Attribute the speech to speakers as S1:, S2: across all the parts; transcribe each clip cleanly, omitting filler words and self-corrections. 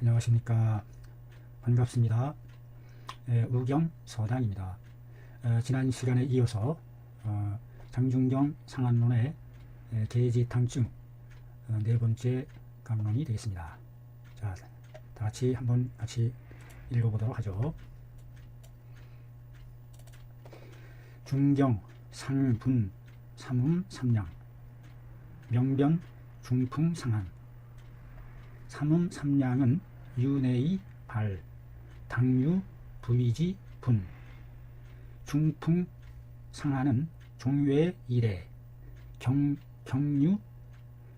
S1: 안녕하십니까. 반갑습니다. 우경서당입니다. 지난 시간에 이어서 장중경 상한론의 계지탕증 네 번째 강론이 되겠습니다. 자, 다 같이 한번 같이 읽어보도록 하죠. 중경, 상분, 삼음, 삼량, 명변, 중풍, 상한. 삼음, 삼량은 윤회의 발, 당유, 부위지, 분. 중풍, 상하는 종외 이래, 경유,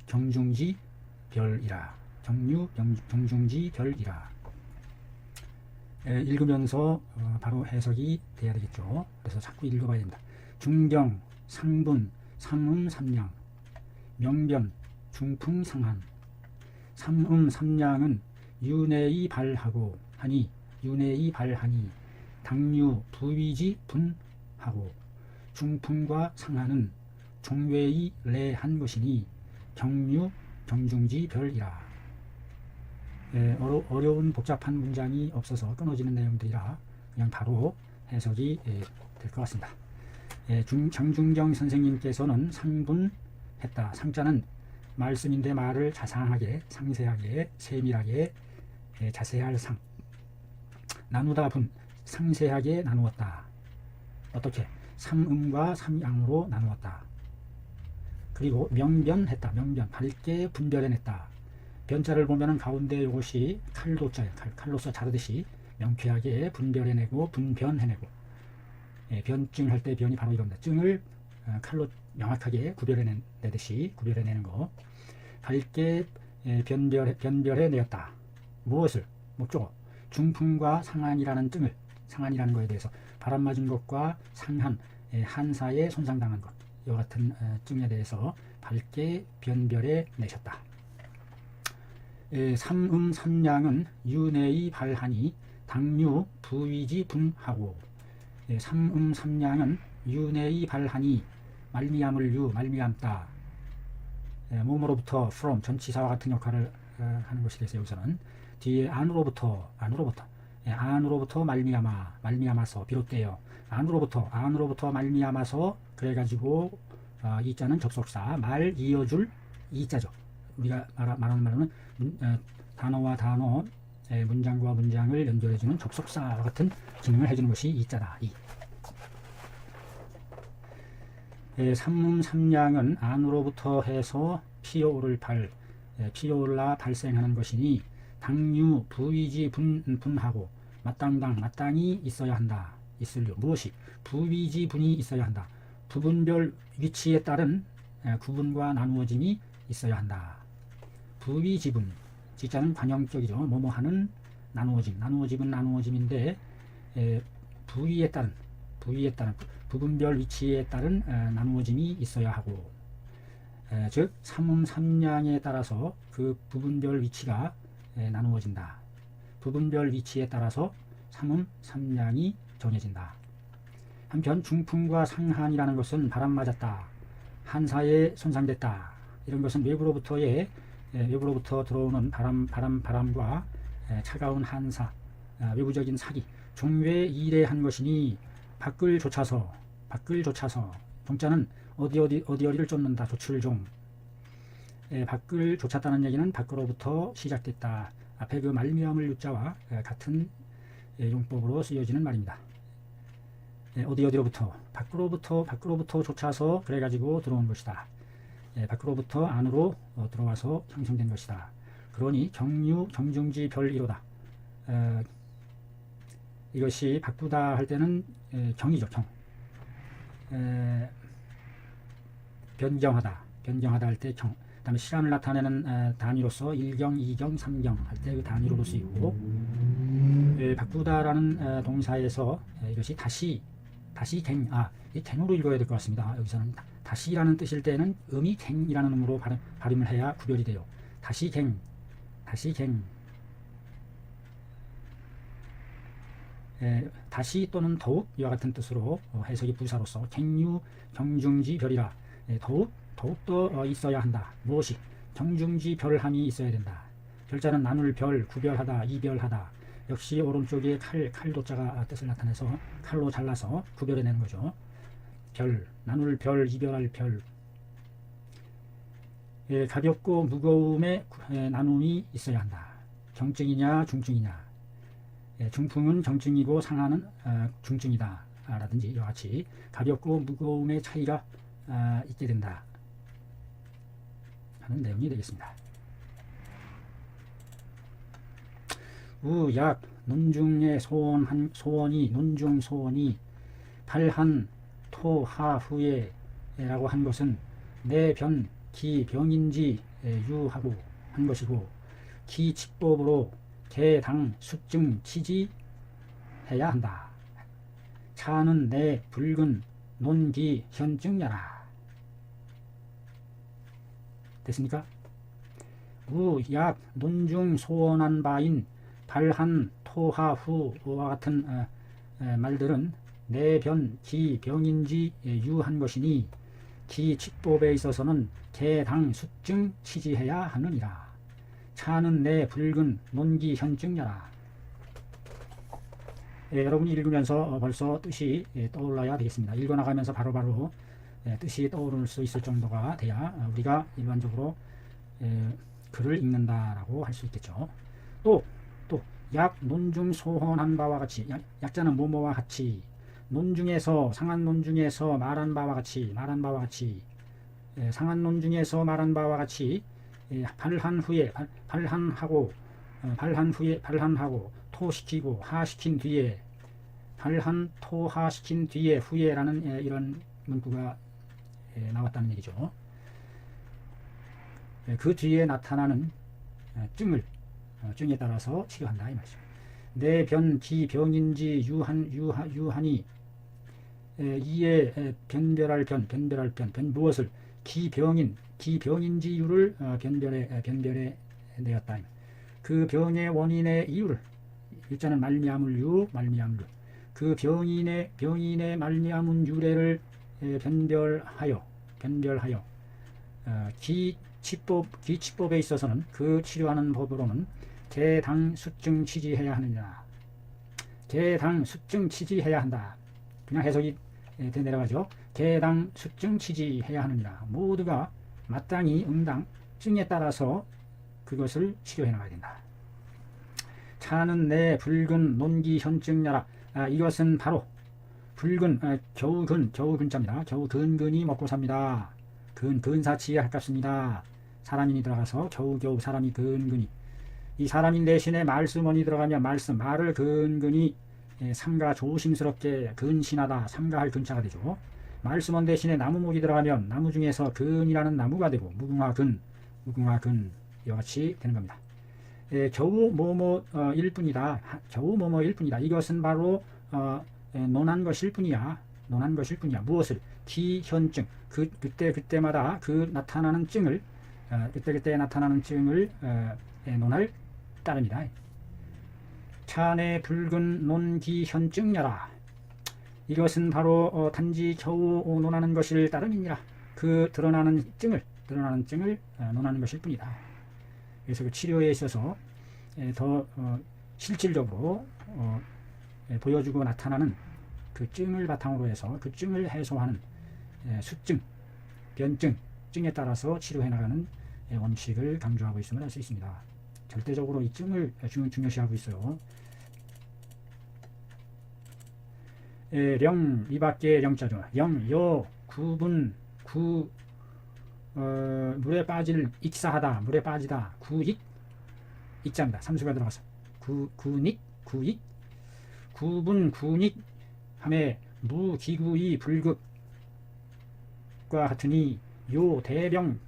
S1: 경중지, 별이라. 경유, 경중지, 별이라. 읽으면서 바로 해석이 돼야 되겠죠. 그래서 자꾸 읽어봐야 된다. 중경, 상분, 삼음, 삼량, 명변, 중풍, 상한. 삼음, 삼량은 윤회의 발하고 하니, 윤회의 발하니, 당유, 부위지, 분하고, 중풍과 상하는 종외의 레한 것이니, 경유, 경중지, 별이라. 어려운 복잡한 문장이 없어서 끊어지는 내용들이라 그냥 바로 해석이 될 것 같습니다. 장중경 선생님께서는 상분했다. 상자는 말씀인데 말을 자상하게, 상세하게, 세밀하게, 자세할 상. 나누다 분, 상세하게 나누었다. 어떻게? 삼음과 삼양으로 나누었다. 그리고 명변했다. 명변, 밝게 분별해냈다. 변자를 보면은 가운데 이것이 칼도자예요. 칼로서 자르듯이 명쾌하게 분별해내고 분변해내고. 변증할 때 변이 바로 이겁니다. 증을 칼로 명확하게 구별해내듯이 구별해내는 거. 밝게 변별해내었다. 무엇을? 목적어. 중풍과 상한이라는 증을, 상한이라는 것에 대해서 바람 맞은 것과 상한, 한사에 손상당한 것, 이와 같은 증에 대해서 밝게 변별해내셨다. 삼음, 삼량은 윤회의 발하니 당유, 부위지, 분하고. 삼음, 삼량은 윤회의 발하니 말미암을 유, 말미암다. 몸으로부터 from, 전치사와 같은 역할을 하는 것이 되겠어요. 여기서는 뒤에 안으로부터 말미암아, 말미암아서 비롯되어 안으로부터 말미암아서 그래가지고 이 자는 접속사, 말 이어줄 이 자죠. 우리가 말하는 말은 단어와 단어, 문장과 문장을 연결해주는 접속사와 같은 기능을 해주는 것이 이 자다. 삼음, 삼량은 안으로부터 해서 피어오를 피어올라 발생하는 것이니 당유, 부위지, 분하고 마땅히 있어야 한다. 있을요. 무엇이? 부위지, 분이 있어야 한다. 부분별 위치에 따른 구분과 나누어짐이 있어야 한다. 부위지분, 지자는 관형격이죠. 뭐뭐하는 나누어짐은 나누어짐인데 부위에 따른 부분별 위치에 따른 나누어짐이 있어야 하고, 즉 삼음, 삼량에 따라서 그 부분별 위치가 나누어진다. 부분별 위치에 따라서 삼음, 삼량이 정해진다. 한편 중풍과 상한이라는 것은 바람 맞았다, 한사에 손상됐다, 이런 것은 외부로부터 들어오는 바람과 차가운 한사, 외부적인 사기, 종외 이래한 것이니 밖을 좇아서, 종자는 어디를 쫓는다. 조출종. 밖을 좇았다는 얘기는 밖으로부터 시작됐다. 앞에 그 말미암을 유자와 같은 용법으로 쓰여지는 말입니다. 어디로부터? 밖으로부터 좇아서 그래가지고 들어온 것이다. 밖으로부터 안으로 들어와서 형성된 것이다. 그러니 경유, 경중지, 별이로다. 이것이 바꾸다 할 때는 경이죠. 경. 변경하다 할 때 경. 그 다음에 실함을 나타내는 단위로서 1경, 2경, 3경 할 때 그 단위로도 쓰이고, 바꾸다라는 동사에서 이것이 다시 이 갱으로 읽어야 될 것 같습니다. 여기서는 다시라는 뜻일 때는 음이 갱이라는 음으로 발음을 해야 구별이 돼요. 다시 갱. 다시 또는 더욱 이와 같은 뜻으로 해석이 부사로서 갱유, 경중지, 별이라. 더욱더 있어야 한다. 무엇이? 경중지, 별함이 있어야 된다. 별자는 나눌 별, 구별하다, 이별하다. 역시 오른쪽에 칼도자가 뜻을 나타내서 칼로 잘라서 구별해내는 거죠. 별, 나눌 별, 이별할 별. 가볍고 무거움의 나눔이 있어야 한다. 경증이냐 중증이냐. 중풍은 경증이고 상하는 중증이다 라든지 이와 같이 가볍고 무거움의 차이가 있게 된다 하는 내용이 되겠습니다. 우약 논중의 소원이 논중 소원이 발한 토하후에 라고 한 것은 내변 기병인지 유하고 한 것이고 기칙법으로 개당 수증 치지해야 한다. 차는 내 붉은 논기 현증야라. 됐습니까? 우약 논중 소원한 바인 발한 토하후와 같은 말들은 내변 기병인지 유한 것이니 기칙법에 있어서는 개당 수증 치지해야 하느니라. 차는 내 붉은 논기 현증야라. 여러분이 읽으면서 벌써 뜻이 떠올라야 되겠습니다. 읽어나가면서 바로바로 뜻이 떠오를 수 있을 정도가 돼야 우리가 일반적으로 글을 읽는다라고 할 수 있겠죠. 또 약 논중 소헌한 바와 같이 약자는 뭐뭐와 같이 논중에서 상한 논중에서 말한 바와 같이 상한 논중에서 말한 바와 같이 발한 후에 발한하고 토시키고 하시킨 뒤에 발한 토하시킨 뒤에 후에라는 이런 문구가 나왔다는 얘기죠. 그 뒤에 나타나는 증에 따라서 치료한다 이 말이죠. 내변 기병인지 유하니 이에 변별할 변 무엇을 기병인지 이유를 변별해 내었다. 그 병의 원인의 이유를 일자는 말미암을 그 병인의 말미암은 유래를 변별하여 기치법에 있어서는 그 치료하는 법으로는 개당 수증 치지해야 하느냐. 개당 수증 치지해야 한다. 그냥 해석이 내려가죠. 개당 수증 치지해야 하느니라. 모두가 마땅히 응당 증에 따라서 그것을 치료해 나가야 된다. 차는 내 붉은 논기 현증야라. 이것은 바로 붉은 겨우 근자입니다. 겨우 근근이 먹고 삽니다. 근사치에 가깝습니다. 사람인이 들어가서 겨우 사람이 근근이 이 사람인 대신에 말씀원이 들어가면 말을 근근히 삼가 조심스럽게 근신하다 삼가할 근자가 되죠. 말씀원 대신에 나무목이 들어가면 나무 중에서 근이라는 나무가 되고 무궁화 근 이와 같이 되는 겁니다. 겨우 뭐뭐일 뿐이다. 이것은 바로 논한 것일 뿐이야. 무엇을? 기현증. 그때마다 그 나타나는 증을 논할 따름이다. 차내 붉은 논기 현증야라. 이것은 바로 단지 겨우 논하는 것일 따름이니라. 그 드러나는 증을 논하는 것일 뿐이다. 그래서 그 치료에 있어서 더 실질적으로 보여주고 나타나는 그 증을 바탕으로 해서 그 증을 해소하는 수증, 변증, 증에 따라서 치료해 나가는 원칙을 강조하고 있음을 알 수 있습니다. 절대적으로 이 증을 중요시하고 있어요. 령, 이 밖에 령자죠. 여, 구분, 물에 빠질 익사하다, 물에 빠지다, 구익, 익자입니다. 삼수가 들어가서 구익, 구분, 구익 함에 무기구이 불극과 같으니 요 대병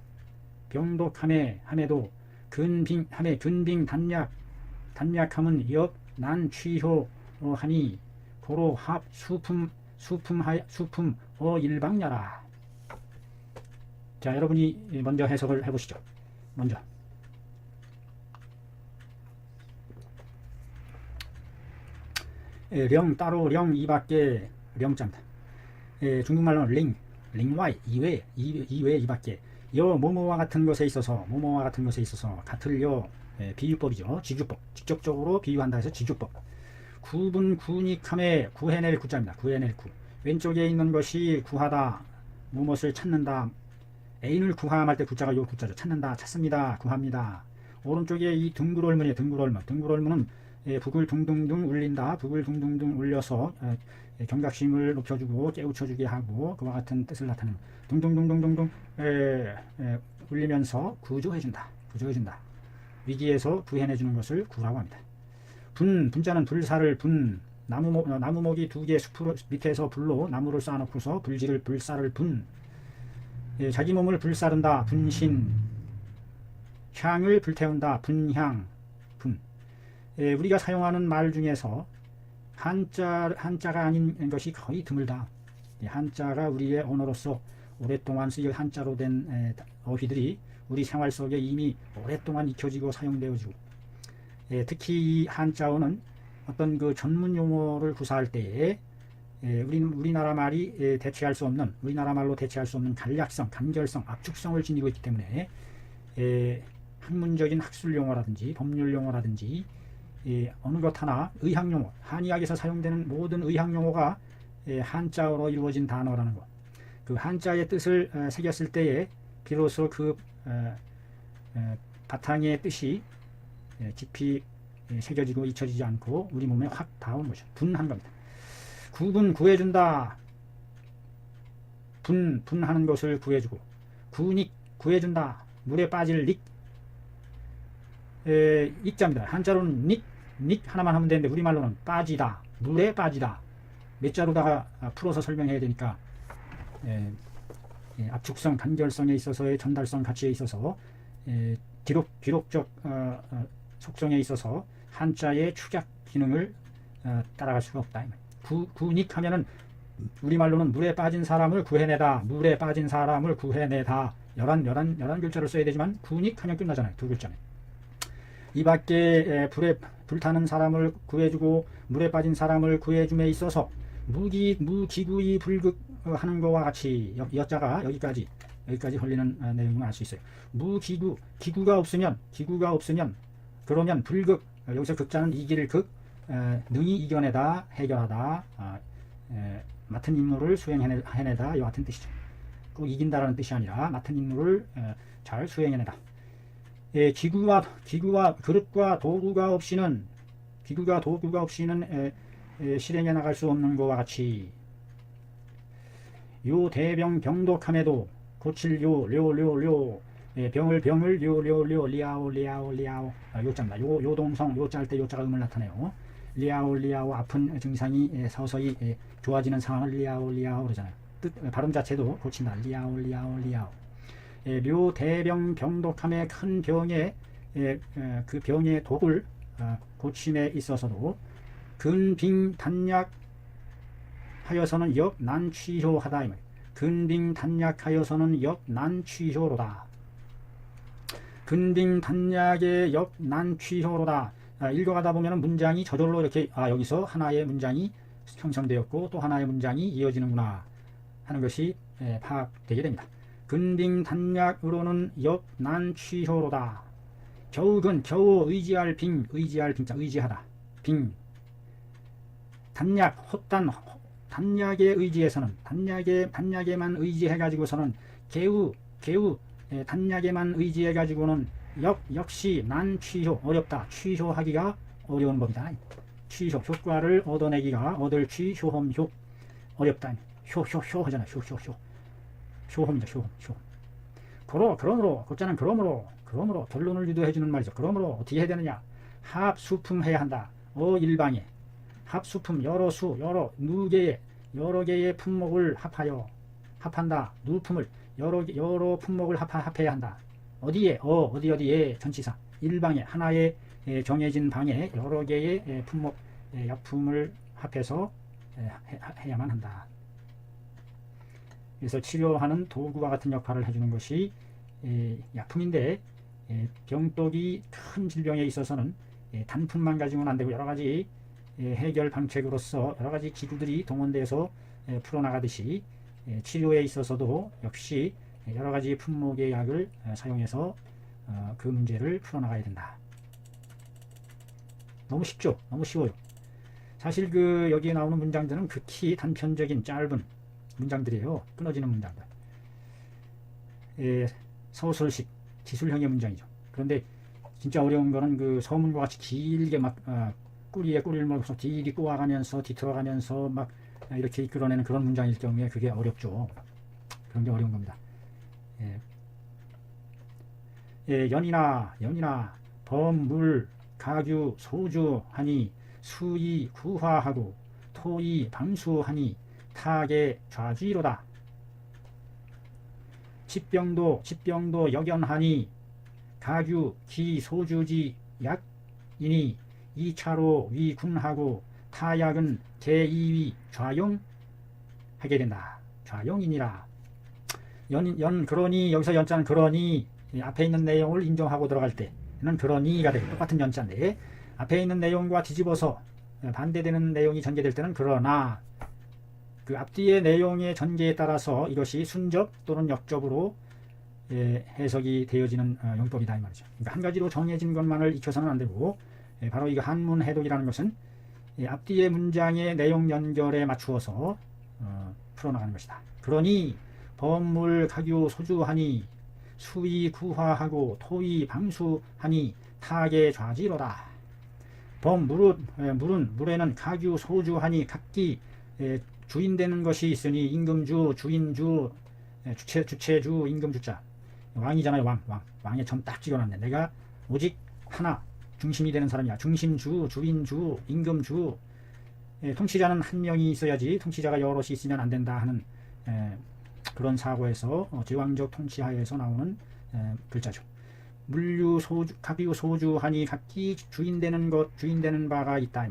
S1: 병독함에도 근빙 단약함은 역 난 취효하니 고로 합 수품 일방야라. 자, 여러분이 먼저 해석을 해보시죠. 먼저 령 따로 령 이밖에 령자입니다. 중국말로는 링와이 이외 이밖에 여 뭐뭐와 같은 것에 있어서 같을요 비유법이죠. 지주법. 직접적으로 비유한다 해서 지주법. 구분 구닉함에 구해낼 구자입니다. 구해낼 구. 왼쪽에 있는 것이 구하다, 무엇을 찾는다. 애인을 구함할 때 구자가 요 구자죠. 찾는다, 찾습니다, 구합니다. 오른쪽에 이 둥글얼문이에요. 둥글얼문. 둥글얼문은 북을 둥둥둥 울린다. 북을 둥둥둥 울려서 경각심을 높여주고 깨우쳐주게 하고 그와 같은 뜻을 나타내는 둥둥둥둥둥둥 울리면서 구조해준다. 구조해준다. 위기에서 구해내주는 것을 구라고 합니다. 분자는 불사를 나무목이 두 개 숲으로 밑에서 불로 나무를 쌓아놓고서 불지를 불사를 자기 몸을 불사른다. 분신. 향을 불태운다. 분향. 우리가 사용하는 말 중에서 한자가 아닌 것이 거의 드물다. 한자가 우리의 언어로서 오랫동안 쓰여 한자로 된 어휘들이 우리 생활 속에 이미 오랫동안 익혀지고 사용되어지고, 특히 이 한자어는 어떤 그 전문 용어를 구사할 때에 우리나라 말이 대체할 수 없는, 우리나라 말로 대체할 수 없는 간략성, 간결성, 압축성을 지니고 있기 때문에 학문적인 학술 용어라든지 법률 용어라든지 어느 것 하나 의학 용어, 한의학에서 사용되는 모든 의학 용어가 한자어로 이루어진 단어라는 것. 그 한자의 뜻을 새겼을 때에 비로소 그 바탕의 뜻이 깊이 새겨지고 잊혀지지 않고 우리 몸에 확 닿은 거죠. 분한 겁니다. 구분 구해준다. 분하는 것을 구해주고, 구닉 구해준다. 물에 빠질 닉. 익자입니다. 한자로는 닉 하나만 하면 되는데 우리말로는 빠지다. 물에 빠지다. 몇 자로다가 풀어서 설명해야 되니까 압축성, 간결성에 있어서의 전달성 가치에 있어서 기록적 속성에 있어서 한자의 축약 기능을 따라갈 수가 없다. 구닉 하면은 우리말로는 물에 빠진 사람을 구해내다. 물에 빠진 사람을 구해내다. 11글자를 써야 되지만 구닉 하면 끝나잖아요. 두 글자네. 이 밖에 불타는 사람을 구해주고 물에 빠진 사람을 구해줌에 있어서 무기구이 불극하는 것과 같이, 여자가 여기까지 걸리는 내용을 알 수 있어요. 기구가 없으면 그러면 불극, 여기서 극자는 이길 극, 능히 이겨내다, 해결하다, 맡은 임무를 수행해내다, 이와 같은 뜻이죠. 꼭 이긴다라는 뜻이 아니라 맡은 임무를 잘 수행해내다. 기구와 그릇과 도구가 없이는 실행해 나갈 수 없는 것과 같이, 요 대병 병독함에도 고칠 료 병을 리아오 요자입니다. 요동성 요자 할 때 요자가 음을 나타내요. 리아오 아픈 증상이 서서히 좋아지는 상황을 리아오 그러잖아요. 발음 자체도 고친다. 리아오 료 대병 병독함의 큰 병에 그 병의 독을 고침에 있어서도 근빙 단약 하여서는 역난취효하다. 이 말이에요. 근빙 단약하여서는 역난취효로다. 근빙 단약의 역난취효로다. 읽어가다 보면 문장이 저절로 이렇게 여기서 하나의 문장이 형성되었고 또 하나의 문장이 이어지는구나 하는 것이 파악되게 됩니다. 근빙 단약으로는 역난취효로다. 겨우 의지할 빙자 의지하다. 빙 단약 헛단 단약에 의지해서는 단약에만 의지해 가지고서는 개우 단약에만 의지해 가지고는 역시 난취효 어렵다. 취효하기가 어려운 법이다. 취효 효과를 얻어내기가 얻을 취효험 어렵다. 효 하잖아. 효험이다. 효험. 그러므로 곧자는 그러므로 결론을 유도해 주는 말이죠. 그러므로 어떻게 해야 되느냐? 합수품해야 한다. 일방에 합수품 여러 개의 품목을 합한다. 누품을 여러 품목을 합해야 한다. 어디에 전치사 일방에 하나의 정해진 방에 여러 개의 품목 약품을 합해서 해야만 한다. 그래서 치료하는 도구와 같은 역할을 해주는 것이 약품인데, 병독이 큰 질병에 있어서는 단품만 가지고는 안 되고 여러 가지 해결 방책으로서 여러 가지 기구들이 동원돼서 풀어나가듯이 치료에 있어서도 역시 여러 가지 품목의 약을 사용해서 그 문제를 풀어나가야 된다. 너무 쉽죠. 너무 쉬워요. 사실 여기에 나오는 문장들은 극히 단편적인 짧은 문장들이에요. 끊어지는 문장들. 서술식 기술형의 문장이죠. 그런데 진짜 어려운 거는 서문과 같이 길게 막 꾸리에 꾸리를 먹어서 길이 꼬아가면서 뒤틀어가면서 막 이렇게 이끌어내는 그런 문장일 경우에 그게 어렵죠. 그런 게 어려운 겁니다. 연이나 범물 가규 소주하니 수이 구화하고 토이 방수하니 타계 좌쥐로다. 집병도 역연하니 가규 기 소주지 약이니 2차로 위군하고 타약은 제2위 좌용하게 된다. 좌용이니라. 그러니 여기서 연자는 그러니 앞에 있는 내용을 인정하고 들어갈 때는 그러니가 되고 똑같은 연자인데 앞에 있는 내용과 뒤집어서 반대되는 내용이 전개될 때는 그러나 그 앞뒤의 내용의 전개에 따라서 이것이 순접 또는 역접으로 해석이 되어지는 용법이다 이 말이죠. 그러니까 한 가지로 정해진 것만을 익혀서는 안 되고 바로 이거 한문 해독이라는 것은 앞뒤의 문장의 내용 연결에 맞추어서 풀어나가는 것이다. 그러니 범물 가규 소주하니 수위 구화하고 토위 방수하니 타계 좌지로다. 물에는 가규 소주하니 각기 주인되는 것이 있으니 임금주, 주인주, 주체주, 임금주자. 왕이잖아요. 왕에 점 딱 찍어놨네. 내가 오직 하나 중심이 되는 사람이야. 중심주, 주인주, 임금주. 통치자는 한 명이 있어야지 통치자가 여럿이 있으면 안 된다 하는 그런 사고에서 제왕적 통치하에서 나오는 글자죠. 가규 소주하니 각기 주인되는 바가 있다.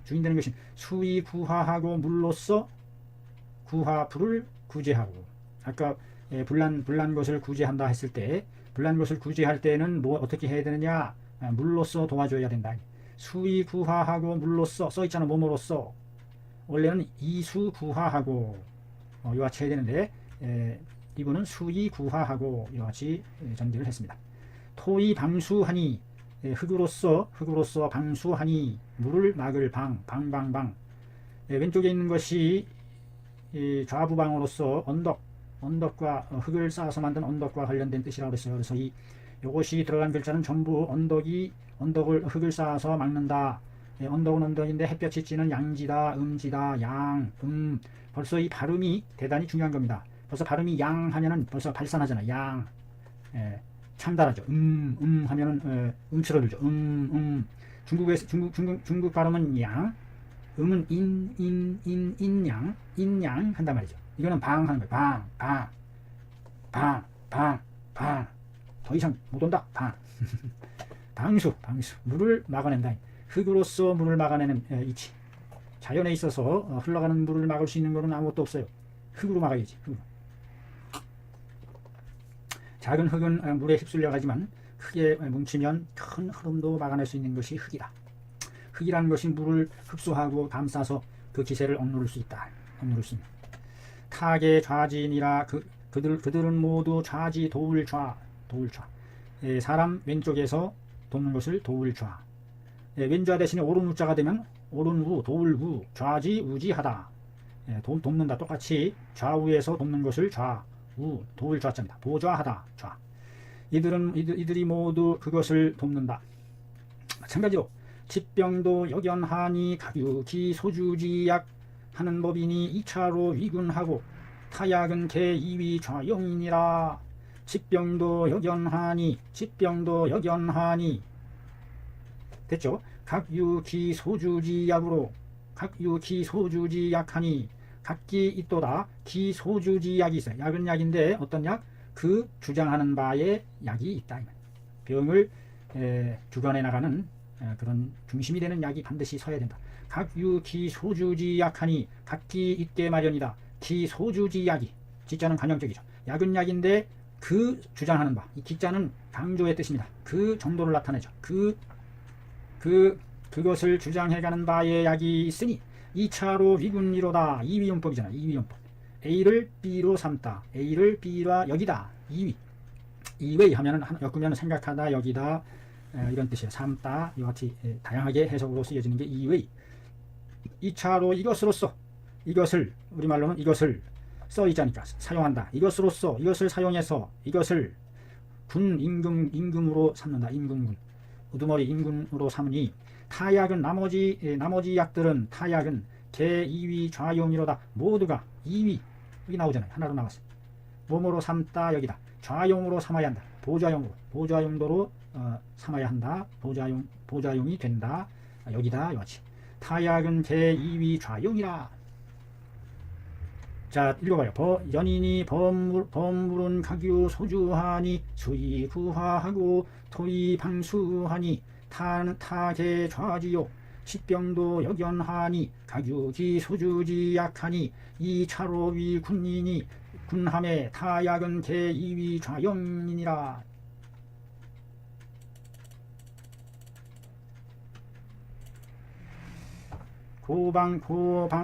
S1: 주인되는 것이 수위 구화하고 물로써 불을 구제하고 아까 불난 것을 구제한다 했을 때 불난 것을 구제할 때는 어떻게 해야 되느냐? 물로써 도와줘야 된다. 수위 구화하고 물로써 써있잖아. 뭐뭐로써 원래는 이수 구화하고 이와같이 해야 되는데 이분은 수위 구화하고 이와같이 전개를 했습니다. 토이 방수하니 흙으로써 방수하니 물을 막을 방방방 왼쪽에 있는 것이 좌부방으로서 언덕과 흙을 쌓아서 만든 언덕과 관련된 뜻이라고 했어요. 그래서 요것이 들어간 글자는 전부 흙을 쌓아서 막는다. 언덕은 언덕인데 햇볕이 찌는 양지다, 음지다, 벌써 이 발음이 대단히 중요한 겁니다. 벌써 발음이 양 하면은 벌써 발산하잖아. 양. 참달하죠. 하면은 음치러들죠. 중국 발음은 양, 음은 인양 한단 말이죠. 이거는 방 하는 거예요. 방. 더 이상 못 온다. 방수. 물을 막아낸다. 흙으로서 물을 막아내는 이치. 자연에 있어서 흘러가는 물을 막을 수 있는 것은 아무것도 없어요. 흙으로 막아야지. 작은 흙은 물에 휩쓸려 가지만 흙에 뭉치면 큰 흐름도 막아낼 수 있는 것이 흙이다. 흙이라는 것이 물을 흡수하고 감싸서 그 기세를 억누를 수 있다. 억누를 수 있는. 타계 좌진이라 그들은 모두 좌지 도울좌. 사람 왼쪽에서 돕는 것을 도울좌. 왼좌 대신에 오른우자가 되면 오른우, 도울우, 좌지, 우지하다. 돕는다. 똑같이 좌우에서 돕는 것을 좌우, 도울좌자입니다. 보좌하다. 좌. 이들이 모두 그것을 돕는다. 마찬가지로 집병도 역연하니 가규기 소주지약 하는 법이니 2차로 위군하고 타약은 개 2위 좌용이니라. 집병도 역연하니 됐죠? 각유기 소주지약으로 각유기 소주지약하니 각기 있도다. 기 소주지약이 있어요. 약은 약인데 어떤 약? 그 주장하는 바에 약이 있다. 병을 주관해 나가는 그런 중심이 되는 약이 반드시 서야 된다. 각유기 소주지약하니 각기 있게 마련이다. 기 소주지약이 지자는 관형적이죠. 약은 약인데 그 주장하는 바. 이 기자는 강조의 뜻입니다. 그 정도를 나타내죠. 그것을 주장해가는 바에 약이 있으니 2차로 위군이로다. 2위용법이잖아. 2위용법. A를 B로 삼다. A를 B와 여기다. 2위. 2위 하면은 엮으면 생각하다, 여기다, 이런 뜻이에요. 삼다 이와 같이 다양하게 해석으로 쓰여지는 게 이의. 2차로 이것으로써, 이것을 우리말로는 이것을 써 있자니까 사용한다. 이것으로써, 이것을 사용해서, 이것을 군 임금으로 삼는다. 임금군 우두머리 임금으로 삼으니 타약은 나머지 약들은 타약은 개 이위 좌용이로다. 모두가 이위 여기 나오잖아요. 하나로 나왔어요. 몸으로 삼다 여기다. 좌용으로 삼아야 한다. 보좌용도로 삼아야 한다. 보좌용이 된다. 여기다 여기. 타약은 개 이위 좌용이라. 자, 읽어봐요. 연인이 범물은 각유 소주하니 수의 구하하고 토의 방수하니 타계 좌지요 십병도 역연하니 각유기 소주지 약하니 이차로위 군인이 군함에 타약은 개 이위 좌영이니라.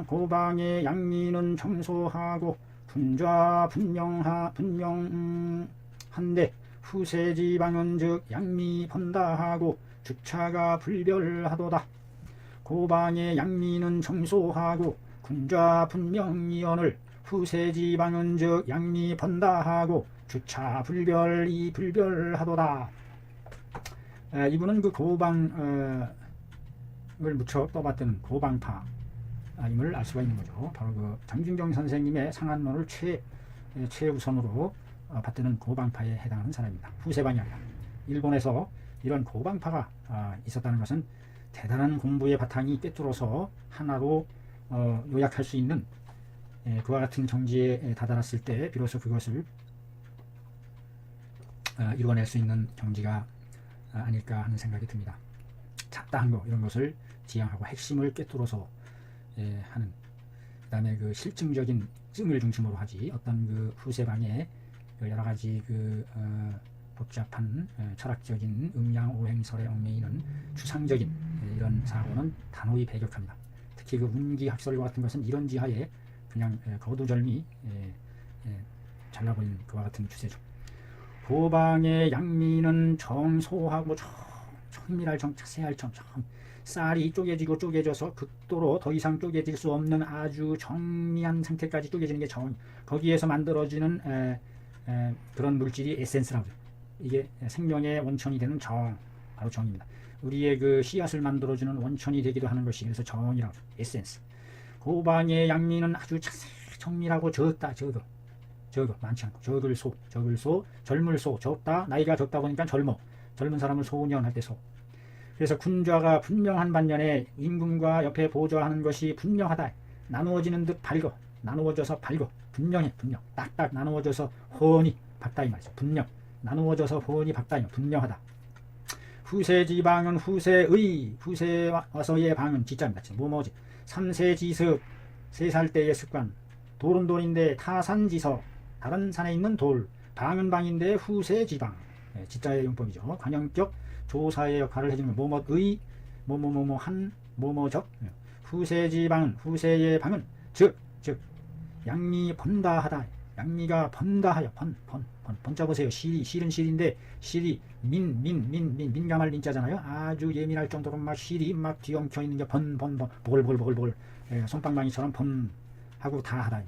S1: 고방의 양미는 청소하고 분좌 분명한데 후세지방은 즉 양미 번다하고 주차가 불별하도다. 고방의 양미는 청소하고 군좌 분명이언을 후세지방은 즉 양미 번다하고 주차 불별이 불별하도다. 이분은 그 고방 을 무척 떠받드는 고방파임을 알 수가 있는 거죠. 바로 그 장준경 선생님의 상한론을 최우선으로 받드는 고방파에 해당하는 사람입니다. 후세방이 아니라. 일본에서 이런 고방파가 있었다는 것은 대단한 공부의 바탕이 꿰뚫어서 하나로 요약할 수 있는 그와 같은 정지에 다다랐을 때 비로소 그것을 이루어낼 수 있는 정지가 아닐까 하는 생각이 듭니다. 잡다한 거 이런 것을 지향하고 핵심을 꿰뚫어서 하는. 그 다음에 그 실증적인 증을 중심으로 하지 어떤 그 후세방의 여러 가지 그 복잡한 철학적인 음양오행설에 얽매이는 추상적인 이런 사고는 단호히 배격합니다. 특히 그 운기학설과 같은 것은 이런 지하에 그냥 거두절미 잘라버리는 그와 같은 추세죠. 고방의 양미는 정소하고 정밀할 정, 자세할 정, 쌀이 쪼개지고 쪼개져서 극도로 더 이상 쪼개질 수 없는 아주 정미한 상태까지 쪼개지는 게 정, 거기에서 만들어지는 그런 물질이 에센스라고 해요. 이게 생명의 원천이 되는 정, 바로 정입니다. 우리의 그 씨앗을 만들어주는 원천이 되기도 하는 것이 그래서 정이라고 해요. 에센스. 고방의 양미는 아주 정밀하고 적다, 적어 많지 않고 적을소, 젊을소, 적다, 나이가 적다 보니까 젊은 사람을 소년 할 때 소. 그래서 군좌가 분명한 반면에 임금과 옆에 보좌하는 것이 분명하다. 나누어지는 듯 밝어. 나누어져서 밝어. 분명해. 분명. 딱딱 나누어져서 훤히 밝다 이 말이죠. 분명. 나누어져서 훤히 밝다 이 말. 분명하다. 후세지방은 후세와서의 방은 지자입니다. 뭐지? 삼세지습 3살 때의 습관. 돌은 돌인데 타산지서 다른 산에 있는 돌. 방은 방인데 후세지방. 지자의 용법이죠. 관형격 조사의 역할을 해주는 뭐뭐의 뭐뭐뭐뭐한 뭐뭐적. 후세지방은 후세의 방은 즉 양미 번다하다. 양미가 번다하여 번자 보세요. 실은 실인데 실이 민감할 민자잖아요. 아주 예민할 정도로 막 실이 막 뒤엉켜 있는 게 보글보글 손방망이처럼 번하고 다하다.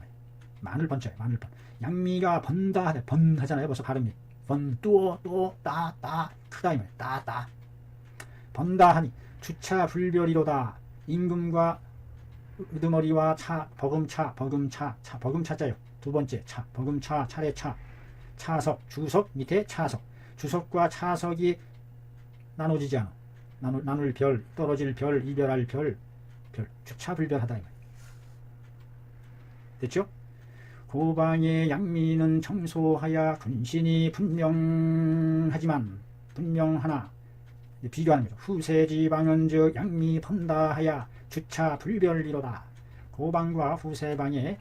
S1: 마늘 번자예요. 마늘 번. 양미가 번다하다. 번하잖아요. 벌써 발음이. 따 크다 이 말. 따 번다하니 주차 불별이로다. 임금과 우두머리와 버금차자요. 두 번째 차, 버금차, 차례차, 차석, 주석 밑에 차석. 주석과 차석이 나눠지지 않아. 나눌 별, 떨어질 별, 이별할 별, 주차 불별하다 이 말. 됐죠? 고방의 양미는 청소하여 근신이 분명하나 비교하는 거죠. 후세지방은 즉 양미 번다하여 주차 불별이로다. 고방과 후세방의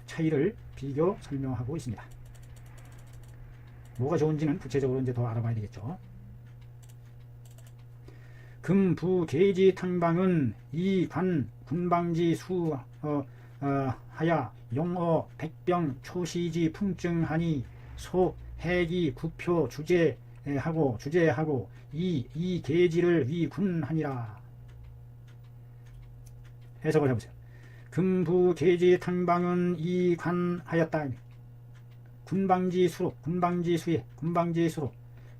S1: 차이를 비교 설명하고 있습니다. 뭐가 좋은지는 구체적으로 이제 더 알아봐야 되겠죠. 금부계지 탕방은 이관 군방지 수 하야 용어 백병 초시지 풍증하니 소 해기 구표 주제 주제하고 주제하고 이 계지를 위군하니라. 해석을 해보세요. 금부 계지 탕방은 이관하였다. 군방지 수로 군방지 수로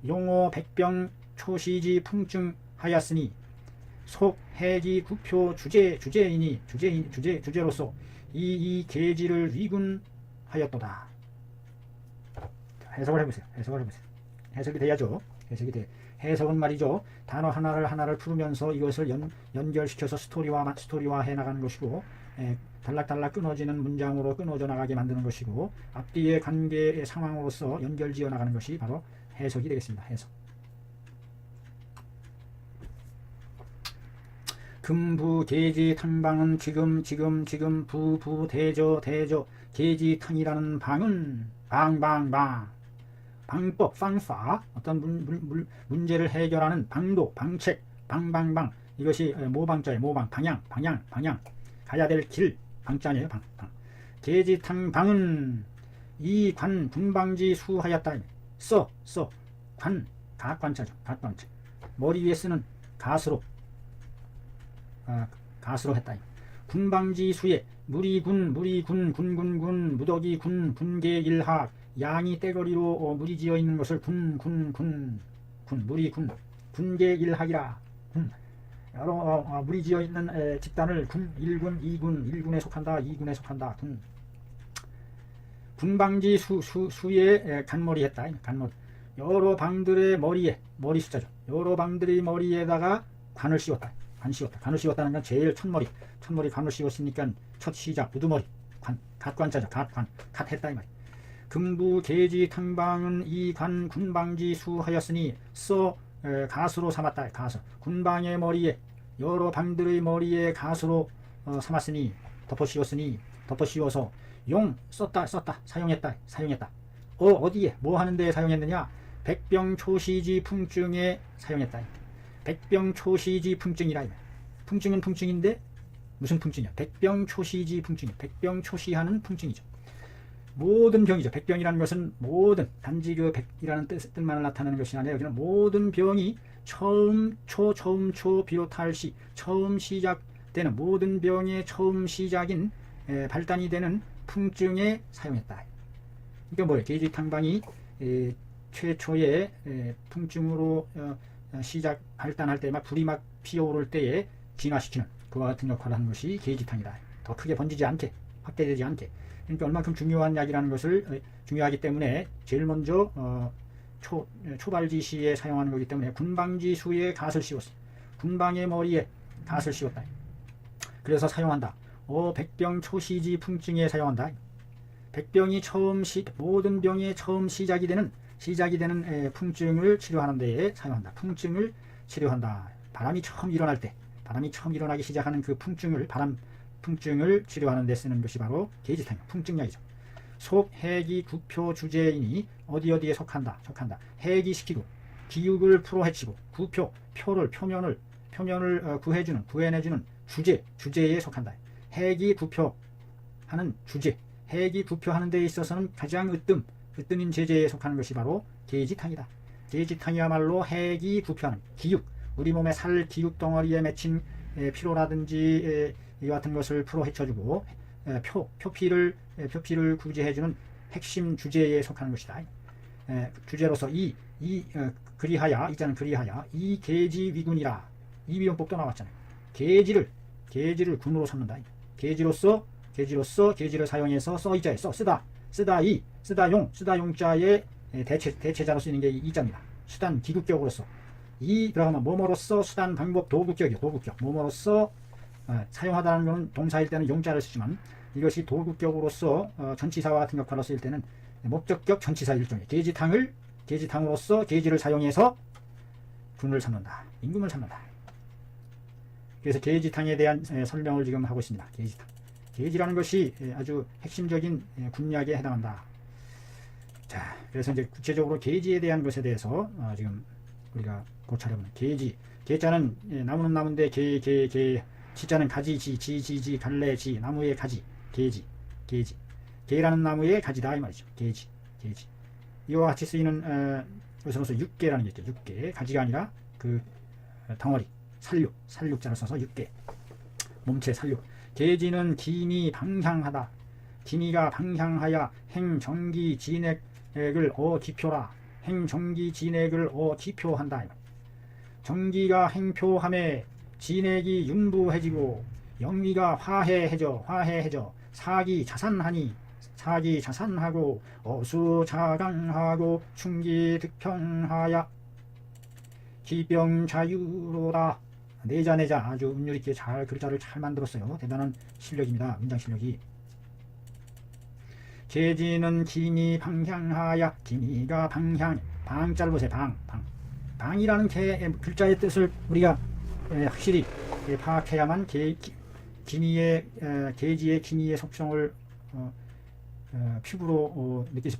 S1: 용호 백병 초시지 풍증하였으니 속 해지 구표 주제로서 이 계지를 위군하였도다. 해석을 해보세요. 해석이 돼야죠. 해석은 말이죠. 단어 하나를 풀으면서 이것을 연결시켜서 스토리화 해 나가는 것이고, 달락달락 끊어지는 문장으로 끊어져 나가게 만드는 것이고, 앞뒤의 관계의 상황으로서 연결지어 나가는 것이 바로 해석이 되겠습니다. 해석. 금부 계지 탕방은 지금 부 대저 계지탕이라는 방은 방방방 방법 방파 어떤 문제를 해결하는 방도 방책 방방방 이것이 모방자예요. 모방 방향 가야 될 길 방자네요. 방 계지탕 방은 이 관 군방지 수하였다. 관 각관자죠. 각관자 머리 위에 쓰는 가스로 했다. 군방지 수에 무리군 무더기 군 군계 일학 양이 떼거리로 무리지어 있는 것을 무리군 군계 일학이라. 여러 무리지어 있는 집단을 군 1군 1군에 속한다. 2군에 속한다. 군방지 수에 간머리 했다. 간머리. 여러 방들의 머리 숫자죠. 여러 방들의 머리에다가 관을 씌웠다. 관을 씌웠다는 건 제일 첫머리 관을 씌웠으니까 첫 시작 우두머리 갓관자죠. 갓했다 이 말이야. 금부 계지 탕방은 이 관 군방지 수하였으니 가수로 삼았다. 가수 군방의 머리에 여러 방들의 머리에 가수로 삼았으니 덮어 씌워서 용 썼다 사용했다. 어디에 뭐 하는데 사용했느냐? 백병 초시지 풍증에 사용했다. 백병 초시지 풍증이라. 풍증은 풍증인데 무슨 풍증이야? 백병 초시지 풍증이. 백병 초시하는 풍증이죠. 모든 병이죠. 백병이라는 것은 모든 단지 그 백이라는 뜻만을 나타내는 것이 아니라 여기는 모든 병이 처음 초 비롯할 시 처음 시작되는 모든 병의 처음 시작인 발단이 되는 풍증에 사용했다. 이게 뭐예요? 계지탕방이 최초의 풍증으로 발단할 때 막 불이 막 피어오를 때에 진화시키는 그와 같은 역할을 하는 것이 계지탕이다. 더 크게 번지지 않게 확대되지 않게. 그러니까 얼만큼 중요한 약이라는 것을 중요하기 때문에 제일 먼저 초발지시에 사용하는 거기 때문에 군방지 수에 갓을 씌웠어. 군방의 머리에 갓을 씌웠다. 그래서 사용한다. 백병 초시지 풍증에 사용한다. 백병이 모든 병의 처음 시작이 되는 풍증을 치료하는 데에 사용한다. 풍증을 치료한다. 바람이 처음 일어나기 시작하는 그 풍증을 치료하는 데 쓰는 것이 바로 계지탕 풍증약이죠. 속 해기 구표 주제이니 어디에 속한다. 해기 시키고 기육을 풀어헤치고 표면을 구해내주는 주제에 속한다. 해기 구표하는 주제, 해기 구표하는 데 있어서는 가장 으뜸인 제재에 속하는 것이 바로 계지탕이다. 계지탕이야말로 해기 구표하는 기육, 우리 몸의 살 기육 덩어리에 맺힌 피로라든지 이 같은 것을 풀어 헤쳐주고 표피를 구제해주는 핵심 주제에 속하는 것이다. 주제로서 그리하야 이 계지 위군이라. 이 비용법도 나왔잖아요. 계지를 군으로 삼는다. 계지로서 계지를 사용해서 써이자에 쓰다 용자의 대체자로 쓰이는 게 이자입니다. 수단 기국격으로서 들어가면 뭐뭐로서 수단 방법 도구격이요. 뭐뭐로서 사용하다는 것은 동사일 때는 용자를 쓰지만 이것이 도구격으로서 전치사와 같은 역할로 쓰일 때는 목적격 전치사 일종의 계지탕으로서 계지를 사용해서 군을 삼는다. 임금을 삼는다. 그래서 계지탕에 대한 설명을 지금 하고 있습니다. 계지라는 것이 아주 핵심적인 군약에 해당한다. 자, 그래서 이제 구체적으로 계지에 대한 것에 대해서 지금 우리가 고찰해보는 계자는 나무는 나무인데 지자는 가지, 지, 갈래, 나무의 가지, 계라는 나무의 가지다 이 말이죠. 계지. 이와 같이 쓰이는 써서 육계라는 게 있죠. 육계. 가지가 아니라 그 덩어리. 살육자를 써서 육계. 몸체 살육. 계지는 기미 방향하다. 기미가 방향하여 행정기 진액을 기표라. 행정기 진액을 기표한다. 정기가 행표함에 진액이 윤부해지고 영미가 화해해져 사기 자산하고 어수자강하고 충기득평하여 기병자유로다. 내자 아주 운율 있게 잘 글자를 잘 만들었어요. 대단한 실력입니다. 문장 실력이. 계지는 기미 방향하여 기미가 방자를 보세요. 방이라는 글자의 뜻을 우리가 확실히 파악해야만 계지의 기미의 속성을 피부로 느끼시.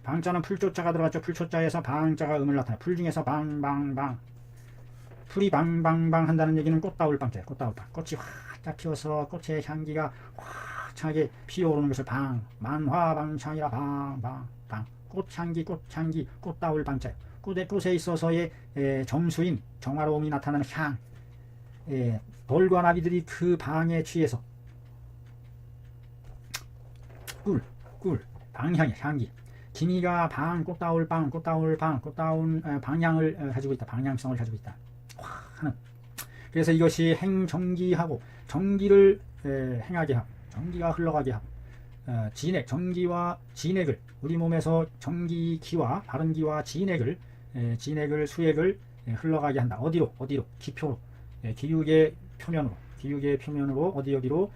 S1: 방자는 풀조자가 들어갔죠. 풀초자에서 방자가 음을 나타내. 풀 중에서 방방방. 풀이 방방방 한다는 얘기는 꽃다울 방자예요. 꽃다울 방. 꽃이 활짝 피어서 꽃의 향기가 화창하게 피어오르는 것을 만화방창이라 방방방. 꽃향기 꽃다울 방자예요. 꽃에 있어서의 정수인 정화로움이 나타나는 향. 벌과 나비들이 그 방에 취해서 꿀 방향의 향기. 기미가 꽃다운 방향을 가지고 있다. 방향성을 가지고 있다. 하는. 그래서 이것이 행정기하고 정기를 행하게 하고 정기가 흘러가게 하고 정기와 진액을 우리 몸에서 정기기와 바른기와 진액을 수액을 흘러가게 한다. 어디로? 기표로. 기육의 표면으로 어디로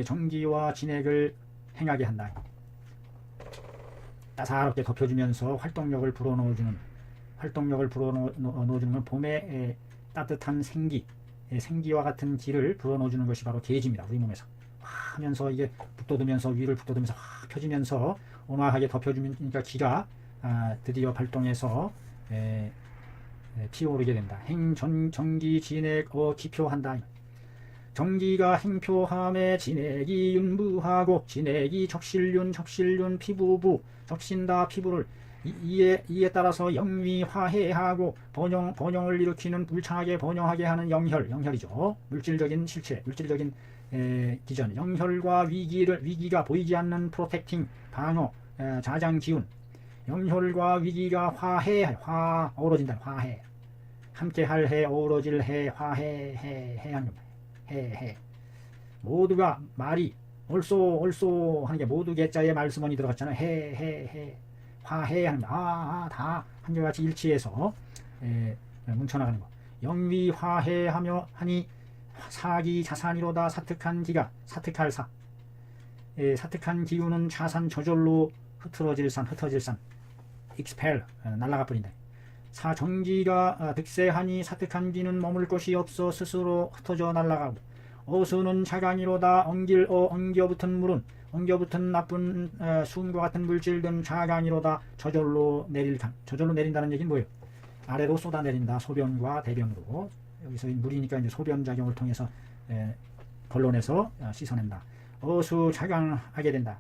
S1: 정기와 진액을 행하게 한다. 따사롭게 덮여주면서 활동력을 불어넣어주는 건 봄의 따뜻한 생기와 같은 기를 불어넣어주는 것이 바로 계지입니다. 우리 몸에서 하면서 이게 위를 북돋으면서 확 펴지면서 온화하게 덮여주니까 기가 드디어 발동해서 피어오르게 된다. 정기 진액 기표한다. 정기가 행표함에 진액이 윤부하고 진액이 적실윤 피부부 적신다. 피부를 이에 따라서 영위 화해하고 번영을 일으키는 불창하게 번영하게 하는 영혈이죠. 물질적인 실체, 물질적인 기전. 영혈과 위기가 보이지 않는 프로텍팅 방어 자장 기운. 영혈과 위기가 어우러진다. 화해. 함께 할 해, 어우러질 해, 화해하는 겁니다. 해. 모두가 말이 얼쏘 하는 게 모두 개자에 말씀원이 들어갔잖아요. 해. 화해하는 거. 다 한결같이 일치해서 뭉쳐나가는 거. 영위 화해하며 하니 사기 자산이로다. 사특한 기가 사특할 사. 사특한 기운은 자산 저절로 흩어질 산 expel 날아가 버린다. 사정기가 득세하니 사특한 기는 머물 곳이 없어 스스로 흩어져 날아가고 어수는 자강이로다. 엉겨붙은 나쁜 수음과 같은 물질든 자강이로다. 저절로 내린다는 얘기는 뭐예요? 아래로 쏟아내린다. 소변과 대변으로. 여기서 물이니까 이제 소변 작용을 통해서 걸러내서 씻어낸다. 어수 자강하게 된다.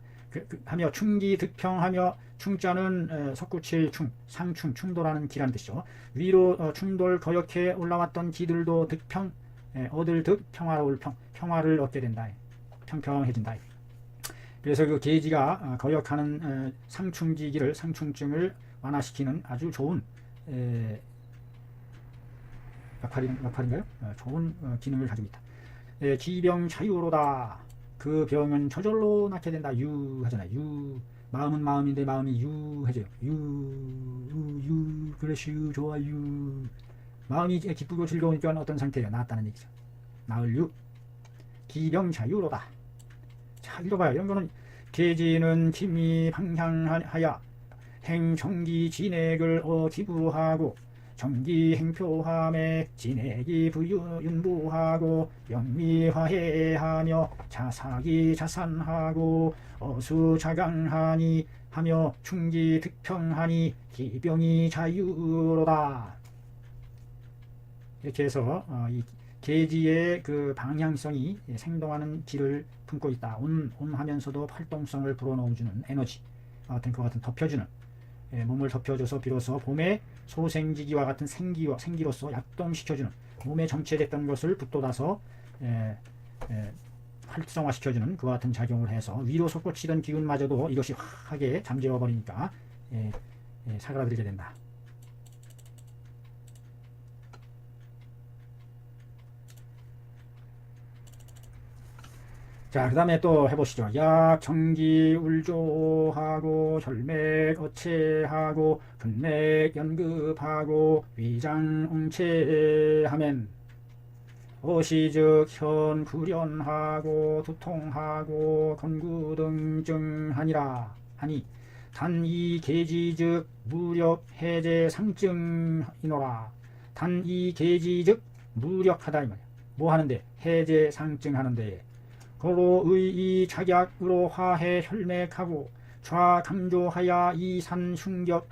S1: 하며 충기 득평하며 충자는 석구칠 상충 충돌하는 기라는 뜻이죠. 위로 충돌 거역해 올라왔던 기들도 득평 얻을 득 평화로울 평화를 얻게 된다. 평평해진다. 그래서 그 계지가 거역하는 상충증을 완화시키는 아주 좋은 역할인가요? 좋은 기능을 가지고 있다. 기병 자유로다. 그 병은 저절로 낫게 된다. 하잖아요. 마음은 마음인데 마음이 유해져요. 그래시 좋아요. 마음이 기쁘고 즐거우니까 어떤 상태예요? 낫다는 얘기죠. 나을 기병 자유로다. 자, 읽어봐요. 이런 거는 계지는 기미 방향하여 행정기 진액을 기부하고 정기 행표함에 진액이 윤부하고 영미화해하며 자사기 자산하고 어수자강하니 하며 충기 득평하니 기병이 자유로다. 이렇게 해서 이 계지의 그 방향성이 생동하는 기를 품고 있다. 온하면서도 활동성을 불어넣어주는 에너지, 그와 같은 덮여주는 몸을 덮여줘서 비로소 봄에 소생지기와 같은 생기로서 약동시켜주는, 몸에 정체됐던 것을 북돋아서 활성화시켜주는 그와 같은 작용을 해서 위로 솟구치던 기운마저도 이것이 확하게 잠재워 버리니까 사그라들게 된다. 자, 그 다음에 또 해보시죠. 약, 정기, 울조하고, 혈맥, 어체하고, 근맥, 연급하고, 위장, 옹체하면, 어시즉, 현, 구련하고, 두통하고, 건구 등 증하니라. 하니, 단이 계지즉, 무력, 해제, 상증이노라. 단이 계지즉, 무력하다. 이 말이야. 뭐 하는데? 해제, 상증하는데. 고로의 이 작약으로 화해 혈맥하고 좌강조하여 이산 흉격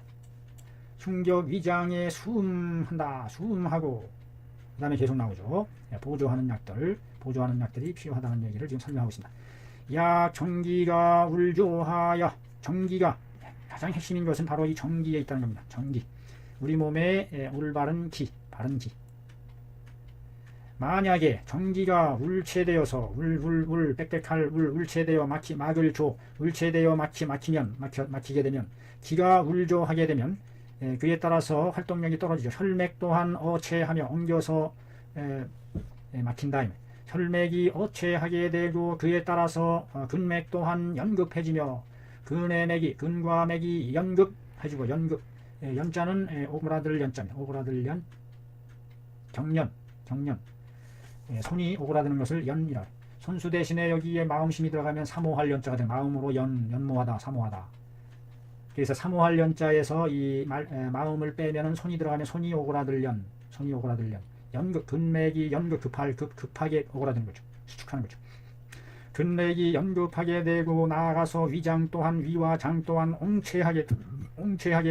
S1: 위장에 수음한다. 수음하고 그 다음에 계속 나오죠. 보조하는 약들이 필요하다는 얘기를 지금 설명하고 있습니다. 약 정기가 울조하여, 정기가 가장 핵심인 것은 바로 이 정기에 있다는 겁니다. 정기, 우리 몸에 올바른 기, 바른 기. 만약에 정기가 울체되어서 빽빽할 울체되어 막을 조, 울체되어 막히게 되면, 기가 울조하게 되면 그에 따라서 활동력이 떨어지죠. 혈맥 또한 어체하며 엉겨서 막힌다. 혈맥이 어체하게 되고 그에 따라서 근맥 또한 연급해지며, 근과 맥이 연급해지고, 연자는 오그라들 연자입니다. 오그라들 연, 경련. 손이 오그라드는 것을 연이라. 손수 대신에 여기에 마음심이 들어가면 사모할 연자가 돼. 마음으로 연모하다, 사모하다. 그래서 사모할 연자에서 이 마음을 빼면은 손이 들어가면 손이 오그라들 연. 연극, 근맥이 급하게 오그라드는 거죠. 수축하는 거죠. 근맥이 연급하게 되고 나아가서 위장 또한, 위와 장 또한 옹체하게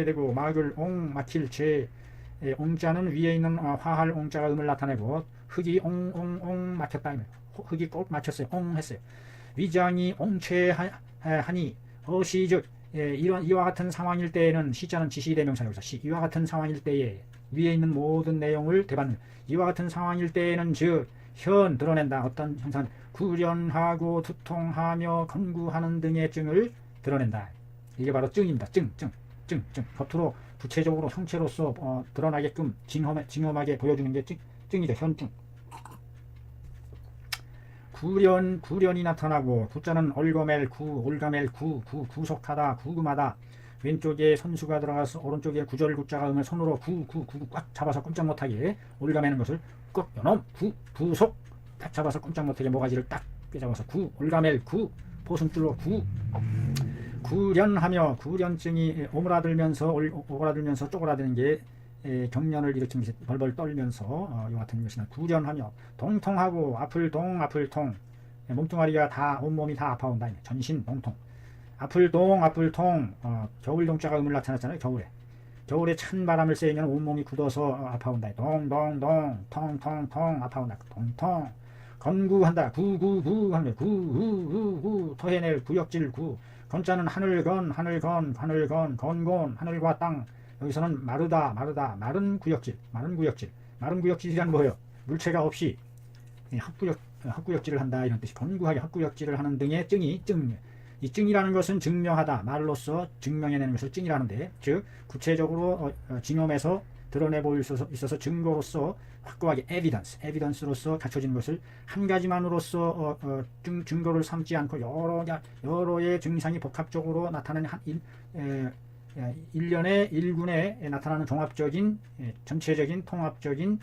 S1: 되고, 막을 막힐 제, 옹자는 위에 있는 화할 옹자가 음을 나타내고, 흙이 옹 막혔다. 흙이 꼭 막혔어요. 옹 했어요. 위장이 옹체하니, 어시즉, 이와 같은 상황일 때에는, 시자는 지시대명사, 여기서 이와 같은 상황일 때에 위에 있는 모든 내용을 대받는, 이와 같은 상황일 때에는 즉 현 드러낸다. 어떤 현상, 구련하고 두통하며 건구하는 등의 증을 드러낸다. 이게 바로 증입니다. 증. 겉으로 구체적으로 형체로서 드러나게끔 징험하게 보여주는 게 증이죠. 현증. 구련이 나타나고, 구자는 올가멜 구속하다, 구금하다. 왼쪽에 선수가 들어가서 오른쪽에 구절 구자가 음을 손으로 꽉 잡아서 꼼짝 못하게 올가매는 것을 꼭 요놈 구속 딱 잡아서 꼼짝 못하게 모가지를 딱 꿰잡아서 올가멜 보승줄로 구련하며, 구련증이 오그라들면서 쪼그라드는 게 경련을 일으키면서 벌벌 떨면서 이 같은 것이나, 구련하며 동통하고, 아플 통 몸뚱아리가 다, 온몸이 다 아파온다. 전신 동통, 아플 통 겨울 동자가 음을 나타났잖아요. 겨울에 찬 바람을 쐬면 온몸이 굳어서 아파온다. 동동동 통통통 아파온다. 동통. 건구한다. 구하며 토해낼 구역질. 건자는 하늘건 건곤, 하늘과 땅. 여기서는 마르다, 마른 구역질. 마른 구역질이란 뭐예요? 물체가 없이 헛구역질을 한다, 이런 뜻이. 건구하게 헛구역질을 하는 등의 증. 이 증이라는 것은 증명하다, 말로써 증명해내는 것을 증이라는데, 즉 구체적으로 징험에서 드러내 보일 수 있어서 증거로서 확고하게 에비던스로서 갖춰진 것을 한 가지만으로서 증거를 삼지 않고 여러의 증상이 복합적으로 나타나는 일련의 일군에 나타나는 종합적인, 전체적인, 통합적인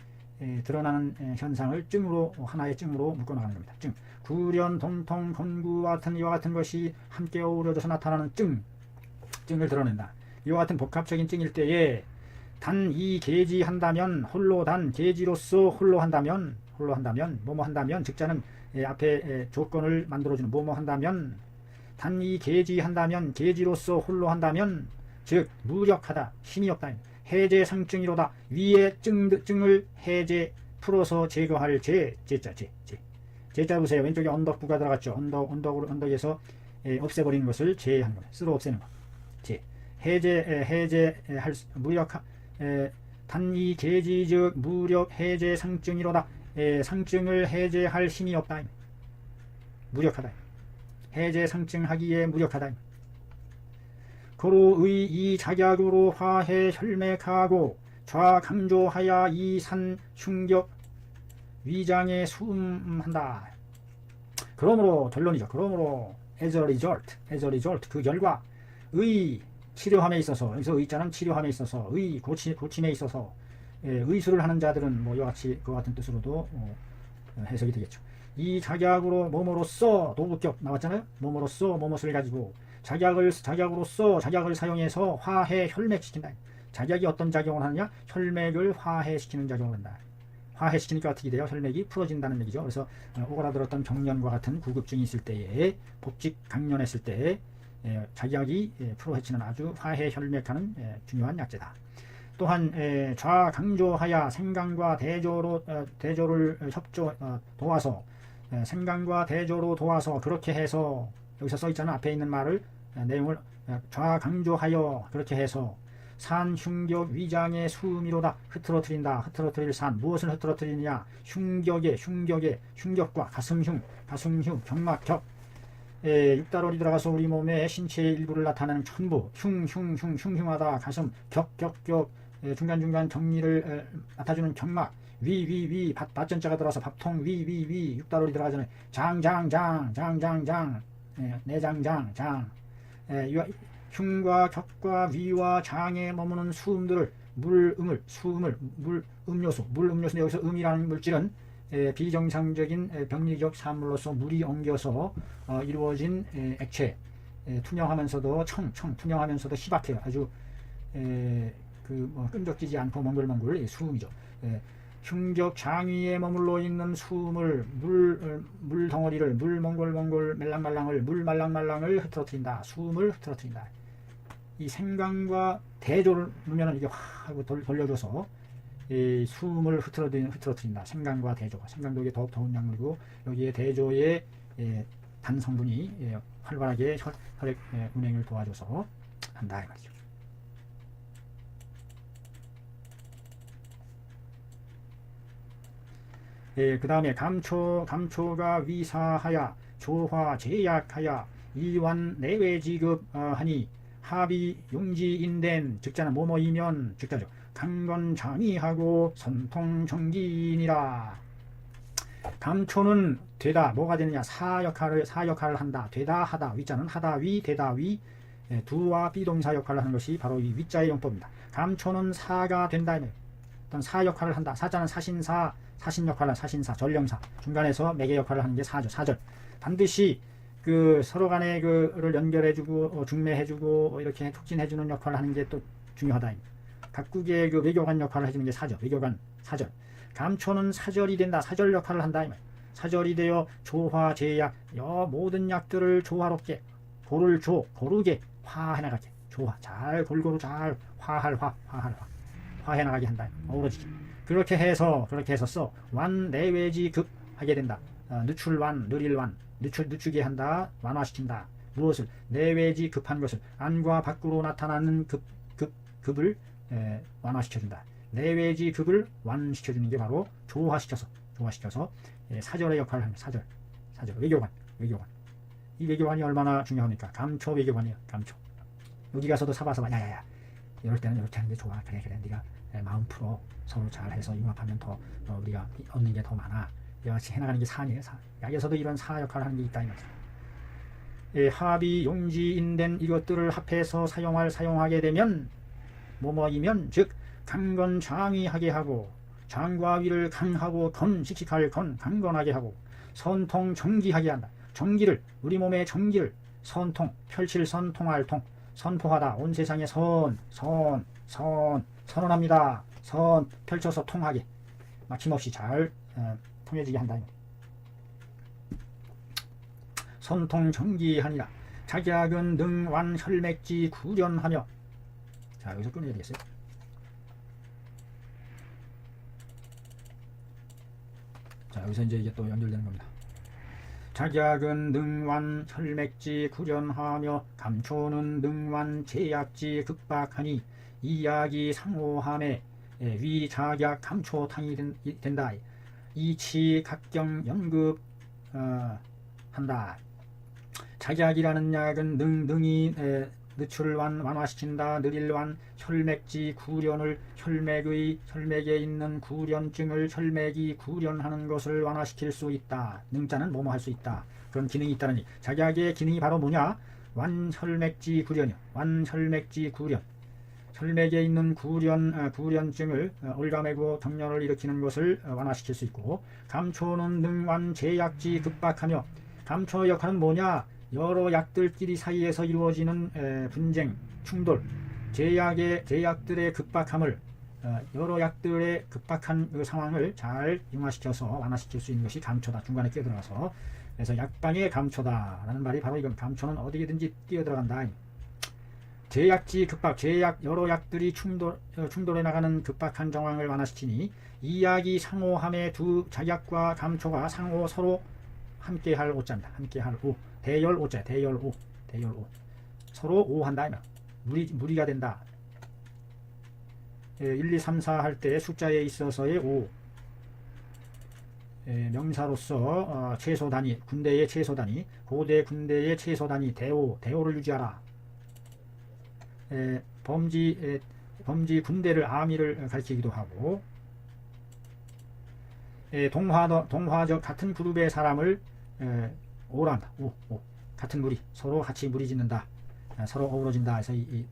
S1: 드러나는 현상을 하나의 증으로 묶어나가는 겁니다. 증. 구련, 동통, 건구와 같은 이와 같은 것이 함께 어우러져서 나타나는 증을 드러낸다. 이와 같은 복합적인 증일 때에 단이 계지한다면, 홀로 단 계지로서 홀로 한다면, 뭐뭐 한다면, 즉자는 앞에 조건을 만들어주는 뭐뭐 한다면, 단이 계지한다면, 계지로서 홀로 한다면, 즉 무력하다, 힘이 없다. 해제 상증이로다. 위의 증을 해제, 풀어서 제거할 제자 보세요. 왼쪽에 언덕부가 들어갔죠. 언덕에서 없애버리는 것을 제하는 겁니다. 쓸어 없애는 것. 해제할 무력 단위 계지적 무력 해제 상증이로다. 상증을 해제할 힘이 없다. 무력하다. 해제 상증하기에 무력하다. 고로의 이 작약으로 화해 혈맥하고 좌강조하여 이산 충격 위장에 수음한다. 그러므로 결론이죠. 그러므로 as a result 그 결과 의 치료함에 있어서, 여기서 의자는 치료함에 있어서, 의 고침에 있어서 의술을 하는 자들은 뭐 이와 같이 그와 같은 뜻으로도 해석이 되겠죠. 이 작약으로 뭐뭐로써 도급격 나왔잖아요. 뭐뭐로써 뭐뭇을 가지고 작약으로써 작약을 사용해서 화해 혈맥시킨다. 작약이 어떤 작용을 하느냐? 혈맥을 화해시키는 작용을 한다. 화해시키니까 어떻게 돼요? 혈맥이 풀어진다는 얘기죠. 그래서 오그라들었던 경련과 같은 구급증이 있을 때에, 복직 강련했을 때에 작약이 풀어헤치는 아주 화해 혈맥하는 중요한 약재다. 또한 좌강조하여 생강과 대조를 협조 도와서, 생강과 대조로 도와서, 그렇게 해서, 여기서 써있잖아. 앞에 있는 말을 내용을 좌강조하여 그렇게 해서 산 흉격 위장의 수미로다. 흐트러뜨린다. 흐트러뜨릴 산. 무엇을 흐트러뜨리느냐? 흉격과 가슴흉, 경막격, 육달월이 들어가서 우리 몸의 신체의 일부를 나타내는 천부, 흉흉하다. 가슴, 격, 중간중간 정리를 맡아주는 경막, 위, 밭전자가 들어가서 밥통, 위, 육달월이 들어가잖아요. 장, 내장장, 장. 흉과 격과 위와 장에 머무는 수음들을 수음을 음료수. 여기서 음이라는 물질은 비정상적인 병리적 산물로서 물이 엉겨서 이루어진 액체, 투명하면서도 희박해요. 아주 끈적지지 않고 몽글몽글 수음이죠. 흉격 장위에 머물러 있는 수음을 물 덩어리를, 물 몽글몽글 말랑말랑을, 물 말랑말랑을 흐트러뜨린다. 수음을 흐트러뜨린다. 이 생강과 대조를 넣으면 이게 확 하고 돌려줘서 이 수음을 흐트러뜨린다. 생강과 대조가. 생강도 이게 더욱 더운 약물이고, 여기에 대조의 단 성분이 활발하게 혈액 운행을 도와줘서 한다 이 말이죠. 그 다음에 감초가 위사하여 조화 제약하여 이완 내외지급 하니 합의 용지인된 즉자는 뭐뭐이면 즉자죠. 강건장이하고 선통정기니라. 감초는 되다. 뭐가 되느냐? 사 역할을 한다. 되다 하다. 위자는 하다 위 되다 위, 두와 비동사 역할을 하는 것이 바로 이 위자의 용법입니다. 감초는 사가 된다. 어떤 사 역할을 한다. 사자는 사신 역할을 사신사, 전령사, 중간에서 매개 역할을 하는 게 사죠. 사절. 반드시 서로 간에 그를 연결해주고 중매해주고 이렇게 촉진해주는 역할을 하는 게 또 중요하다. 각국의 외교관 역할을 해주는 게 사죠. 외교관 사절. 감초는 사절이 된다. 사절 역할을 한다. 사절이 되어 조화 제약, 모든 약들을 조화롭게 고르게 화해나가게, 조화 잘 골고루 잘 화해나가게 한다. 어우러지게. 그렇게 해서 완 내외지 급 하게 된다. 누출완, 느릴완, 늦추게 한다. 완화시킨다. 무엇을? 내외지 급한 것을, 안과 밖으로 나타나는 급을 완화시켜준다. 내외지 급을 완시켜주는 게 바로 조화시켜서 사절의 역할을 합니다. 사절. 외교관. 이 외교관이 얼마나 중요합니까? 감초 외교관이에요. 감초. 여기 가서도 사바사바 야야야, 이럴 때는 이렇게 하는 게 좋아. 그래 네가 마음 풀어. 서로 잘해서 융합하면 더 우리가 얻는 게 더 많아. 이와 같이 해나가는 게 사니에요. 사. 약에서도 이런 사 역할을 하는 게 있다 이 말이죠. 합의 용지인된 이것들을 합해서 사용하게 되면 뭐뭐이면 즉 강건장위하게 하고, 장과 위를 강하고 씩씩할 강건하게 하고, 선통정기하게 한다. 정기를, 우리 몸의 정기를 펼칠 선통할 통, 선포하다. 온 세상에 선언합니다. 펼쳐서 통하게, 막힘없이 잘 통해지게 한다. 선통정기하니라. 작약은 능완 혈맥지 구련하며. 자, 여기서 끊어야 되겠어요. 자, 여기서 이제 이게 또 연결되는 겁니다. 작약은 능완 혈맥지 구련하며 감초는 능완 제약지 극박하니 이약이 상호함에 위작약 감초탕이 된다. 이치 각경 연급 한다. 작약이라는 약은 능이 느출을 완화시킨다. 느릴완 혈맥지 구련을 혈맥에 있는 구련증을 혈맥이 구련하는 것을 완화시킬 수 있다. 능자는 뭐뭐 할 수 있다. 그런 기능이 있다느니 작약의 기능이 바로 뭐냐? 완혈맥지 구련이요. 완혈맥지 구련. 혈맥에 있는 구련증을 올가매고 정렬을 일으키는 것을 완화시킬 수 있고, 감초는 능완 제약지 극박하며, 감초의 역할은 뭐냐? 여러 약들끼리 사이에서 이루어지는 분쟁, 충돌, 제약들의 극박함을 여러 약들의 극박한 그 상황을 잘 융화시켜서 완화시킬 수 있는 것이 감초다. 중간에 끼어들어가서. 그래서 약방의 감초다라는 말이 바로 이건. 감초는 어디든지 뛰어들어간다. 제약지 극박, 여러 약들이 충돌해 나가는 극박한 정황을 완화시키니 이 약이 상호함의 두 작약과 감초가 상호 서로 함께할 오자입니다. 함께할 오. 대열 오자. 대열 오. 서로 오한다. 무리가 된다. 1, 2, 3, 4 할 때 숫자에 있어서의 오. 명사로서 최소 단위, 군대의 최소 단위, 고대 군대의 최소 단위, 대오를 유지하라. 범지 군대를 아미를 가리키기도 하고, 동화적 같은 그룹의 사람을 오란다. 같은 무리, 서로 같이 무리 짓는다. 서로 어우러진다. 해서 이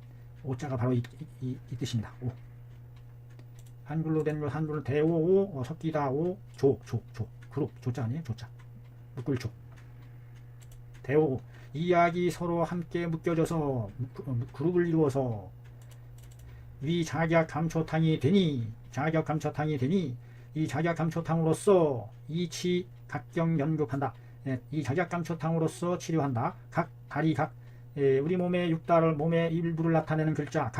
S1: 오자가 바로 이 뜻입니다. 오. 한글로 된 것, 한글로 대오, 섞이다, 오, 그룹, 조자 아니에요? 조자. 묶을 조. 대오. 이 약이 서로 함께 묶여져서 그룹을 이루어서 위작약 감초탕이 되니, 이 작약 감초탕으로서 이치 각경 연급한다. 이 작약 감초탕으로서 치료한다. 다리 각, 우리 몸의 육달을, 몸의 일부를 나타내는 글자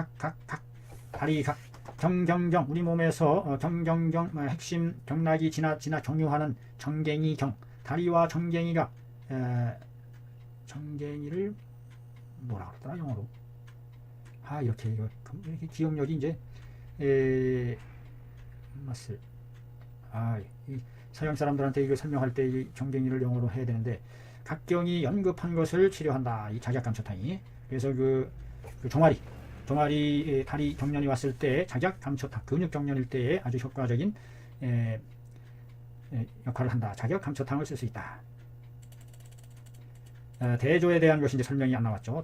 S1: 다리 각, 경경경, 우리 몸에서 경경경, 핵심 경락이 지나 경유하는 정갱이 경, 다리와 정갱이가 정갱이를 뭐라 그러더라 영어로. 이렇게 기억력이 이제 이 서양 사람들한테 이거 설명할 때 이 정갱이를 영어로 해야 되는데, 각경이 연급한 것을 치료한다. 이 작약감초탕이. 그래서 그 종아리 다리 경련이 왔을 때 작약감초탕, 근육 경련일 때에 아주 효과적인 역할을 한다. 작약감초탕을 쓸 수 있다. 대조에 대한 것이 이제 설명이 안 나왔죠.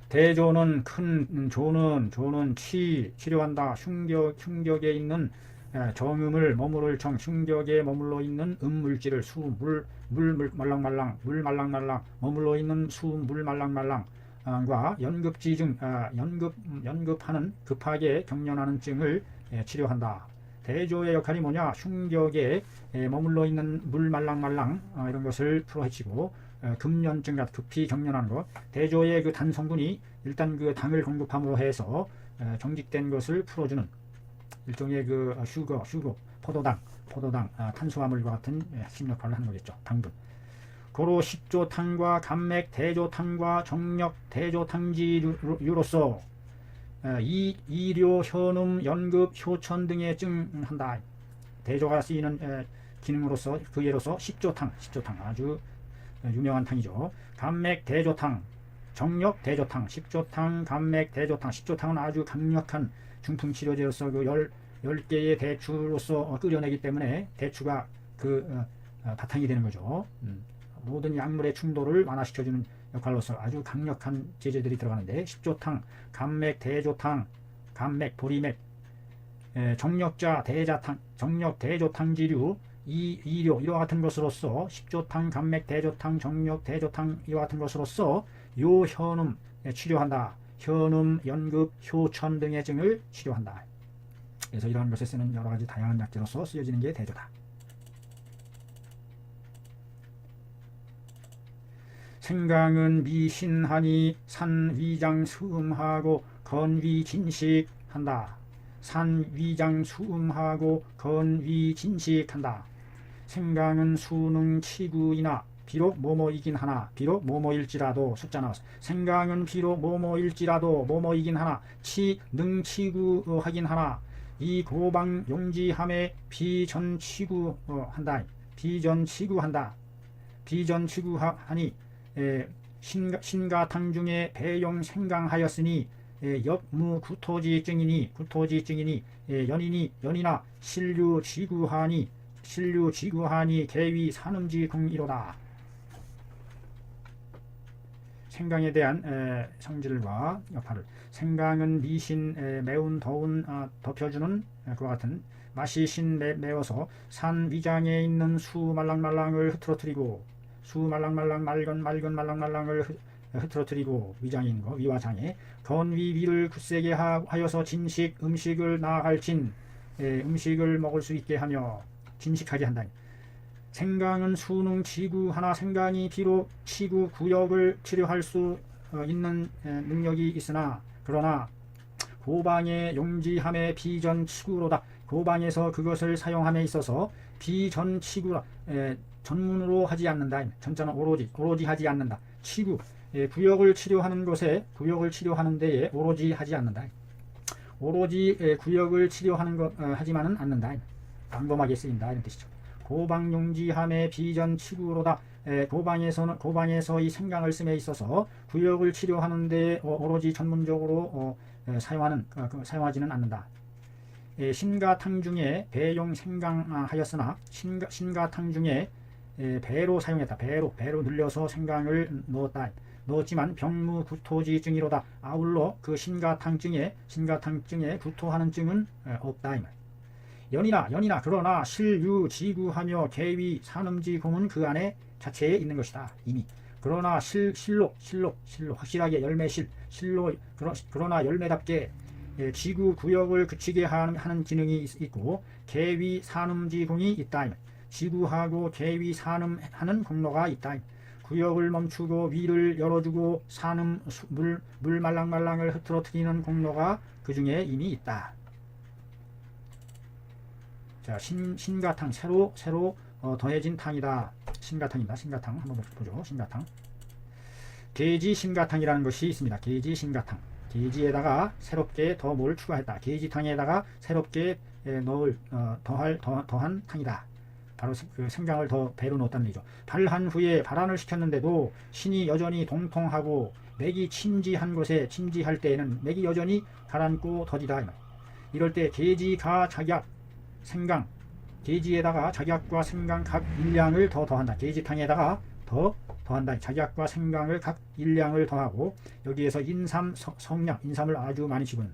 S1: 대조는 큰 조는 치료한다. 흉격에 있는 정음을 머무를 정, 흉격에 머물러 있는 음물질을 물 말랑말랑 머물러 있는 물 말랑말랑과 연급지증, 연급하는 급하게 경련하는 증을 치료한다. 대조의 역할이 뭐냐? 흉격에 머물러 있는 물 말랑말랑 이런 것을 풀어헤치고, 금연증 같은 급히 경련하는 것. 대조의 그 단 성분이 일단 그 당을 공급함으로 해서 정직된 것을 풀어주는 일종의 그 슈거, 포도당, 탄수화물과 같은 핵심 역할을 하는 거겠죠. 당분. 고로 식조탕과 감맥 대조탕과 정력 대조탕지류로서 이료, 현음, 연급, 효천 등의 증한다. 대조가 쓰이는 기능으로서 그 예로서 식조탕 아주 유명한 탕이죠. 감맥 대조탕, 정력 대조탕, 식조탕, 감맥 대조탕. 식조탕은 아주 강력한 중풍 치료제로서 그 10개의 대추로서 끓여내기 때문에 대추가 바탕이 되는 거죠. 모든 약물의 충돌을 완화시켜주는 역할로서 아주 강력한 제제들이 들어가는데, 식조탕, 감맥 대조탕, 감맥 보리맥, 정력자 대자탕, 정력 대조탕지류, 이료 이와 같은 것으로서 식조탕, 감맥 대조탕, 정력 대조탕 이와 같은 것으로서 요 현음 치료한다. 현음, 연급, 효천 등의 증을 치료한다. 그래서 이러한 것에 쓰는 여러 가지 다양한 약재로서 쓰여지는 게 대조다. 생강은 미신하니 산위장 수음하고 건위진식한다. 산위장 수음하고 건위 진식한다. 생강은 수능 치구이나 비록 뭐뭐이긴 하나 비록 뭐뭐일지라도 숫자 나왔어. 생강은 비록 뭐뭐일지라도 뭐뭐이긴 하나 치능치구하긴 하나 이 고방 용지함에 비전치구한다. 비전치구한다. 비전치구하니 신가탕 중에 배용 생강하였으니 역무구토지증이니 구토지증이니 연이나 신류지구하니 계위 산음지궁이로다. 생강에 대한 성질과 여파를. 생강은 미신 매운 더운 덮여주는 그와 같은 맛이 신 매워서 산 위장에 있는 수 말랑말랑을 흐트러뜨리고 수 말랑말랑 맑은 말랑말랑을 흐트러뜨리고 위장에 있는 거 위와 장에 건위 위를 굳세게 하여서 진식 음식을 나아갈진 음식을 먹을 수 있게 하며 진식하게 한다. 생강은 수능 지구 하나 생강이 비록 치구 구역을 치료할 수 있는 능력이 있으나 그러나 고방의 용지함에 비전치구로다. 고방에서 그것을 사용함에 있어서 비전치구라 전문으로 하지 않는다. 전자는 오로지 하지 않는다. 치구 구역을 치료하는 곳에 구역을 치료하는 데에 오로지 하지 않는다. 오로지 구역을 치료하는 것 하지만은 않는다. 방범하게 쓰인다 이런 뜻이죠. 고방 용지함의 비전치구로다. 고방에서 이 생강을 씀에 있어서 구역을 치료하는 데 오로지 전문적으로 사용하지는 않는다. 신가탕 중에 배용 생강하였으나 신가탕 중에 배로 사용했다. 배로 늘려서 생강을 넣었지만 병무구토지증이로다. 아울러 그 신가탕증에 구토하는 증은 없다. 연이나 그러나 실유지구하며 계위 산음지궁은 그 안에 자체에 있는 것이다. 이미 그러나 실로 확실하게 실로 그러나 열매답게 지구 구역을 그치게 하는 기능이 있고 계위 산음지궁이 있다. 지구하고 계위 산음하는 공로가 있다. 구역을 멈추고 위를 열어주고 산음 물 말랑말랑을 흐트러뜨리는 공로가 그 중에 이미 있다. 자, 신가탕 새로 더해진 탕이다. 신가탕입니다. 신가탕 한번 보죠. 신가탕. 계지 신가탕이라는 것이 있습니다. 계지 신가탕. 계지에다가 새롭게 더 뭘 추가했다. 계지탕에다가 새롭게 더한 탕이다. 바로 그 생강을 더 배로 넣었다는 얘기죠. 발한 후에 발안을 시켰는데도 신이 여전히 동통하고 맥이 침지한 곳에 침지할 때에는 맥이 여전히 가라앉고 더디다. 이럴 때 계지가 작약 생강 계지에다가 작약과 생강 각 일량을 더한다. 계지탕에다가 더한다. 작약과 생강을 각 일량을 더하고 여기에서 인삼 성량 인삼을 아주 많이 집은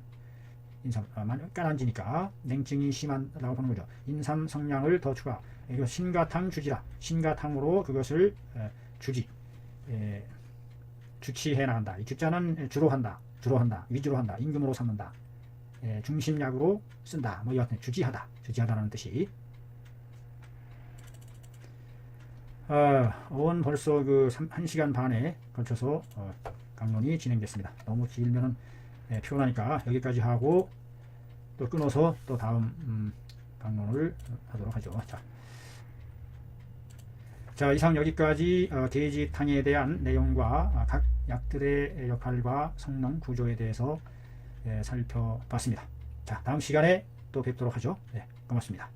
S1: 인삼 까란지니까 냉증이 심하다고 보는 거죠. 인삼 성량을 더 추가. 이거 신가탕 주지라. 신가탕으로 그것을 주치해 나간다. 이 주자는 주로 한다. 위주로 한다. 임금으로 삼는다. 중심약으로 쓴다. 뭐 여하튼 주지하다라는 뜻이. 벌써 그 1시간 반에 걸쳐서 강론이 진행됐습니다. 너무 길면은 피곤하니까 여기까지 하고 또 끊어서 또 다음 강론을 하도록 하죠. 자, 이상 여기까지 계지탕에 대한 내용과 각 약들의 역할과 성능 구조에 대해서 살펴봤습니다. 자, 다음 시간에 또 뵙도록 하죠. 네, 고맙습니다.